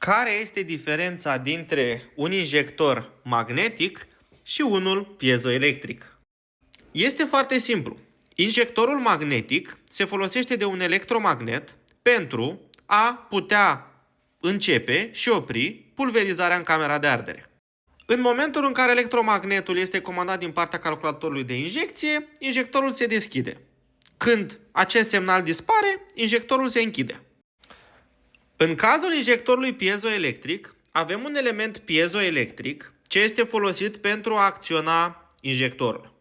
Care este diferența dintre un injector magnetic și unul piezoelectric? Este foarte simplu. Injectorul magnetic se folosește de un electromagnet pentru a putea începe și opri pulverizarea în camera de ardere. În momentul în care electromagnetul este comandat din partea calculatorului de injecție, injectorul se deschide. Când acest semnal dispare, injectorul se închide. În cazul injectorului piezoelectric, avem un element piezoelectric ce este folosit pentru a acționa injectorul.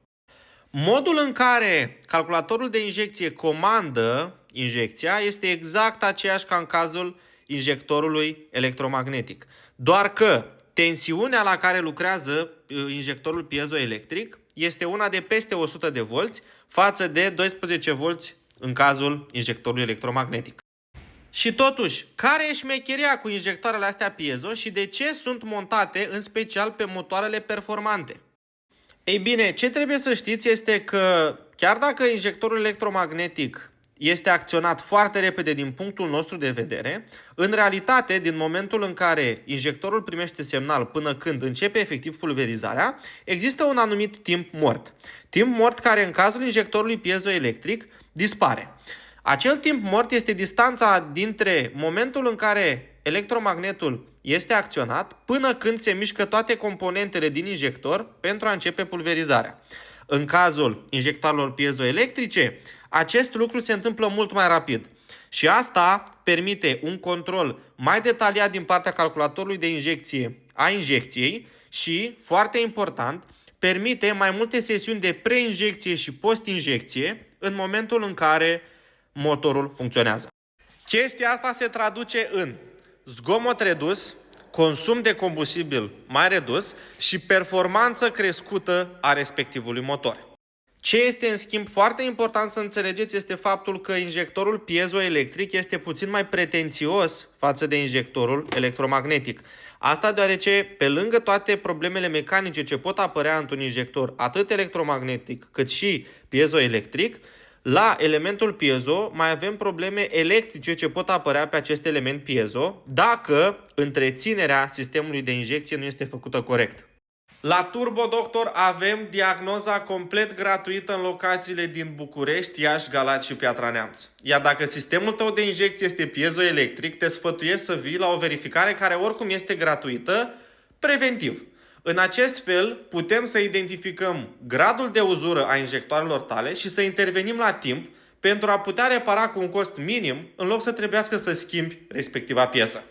Modul în care calculatorul de injecție comandă injecția este exact aceeași ca în cazul injectorului electromagnetic. Doar că tensiunea la care lucrează injectorul piezoelectric este una de peste 100 de volți față de 12 volți în cazul injectorului electromagnetic. Și totuși, care e șmecheria cu injectoarele astea piezo și de ce sunt montate în special pe motoarele performante? Ei bine, ce trebuie să știți este că chiar dacă injectorul electromagnetic este acționat foarte repede din punctul nostru de vedere, în realitate, din momentul în care injectorul primește semnal până când începe efectiv pulverizarea, există un anumit timp mort. Timp mort care în cazul injectorului piezoelectric dispare. Acel timp mort este distanța dintre momentul în care electromagnetul este acționat până când se mișcă toate componentele din injector pentru a începe pulverizarea. În cazul injectoarelor piezoelectrice, acest lucru se întâmplă mult mai rapid și asta permite un control mai detaliat din partea calculatorului de injecție a injecției și, foarte important, permite mai multe sesiuni de preinjecție și post-injecție în momentul în care motorul funcționează. Chestia asta se traduce în zgomot redus, consum de combustibil mai redus și performanță crescută a respectivului motor. Ce este în schimb foarte important să înțelegeți este faptul că injectorul piezoelectric este puțin mai pretențios față de injectorul electromagnetic. Asta deoarece, pe lângă toate problemele mecanice ce pot apărea într-un injector, atât electromagnetic cât și piezoelectric, la elementul piezo mai avem probleme electrice ce pot apărea pe acest element piezo dacă întreținerea sistemului de injecție nu este făcută corect. La Turbo Doctor avem diagnoza complet gratuită în locațiile din București, Iași, Galați și Piatra Neamț. Iar dacă sistemul tău de injecție este piezoelectric, te sfătuiesc să vii la o verificare care oricum este gratuită, preventiv. În acest fel putem să identificăm gradul de uzură a injectoarelor tale și să intervenim la timp pentru a putea repara cu un cost minim în loc să trebuiască să schimbi respectiva piesă.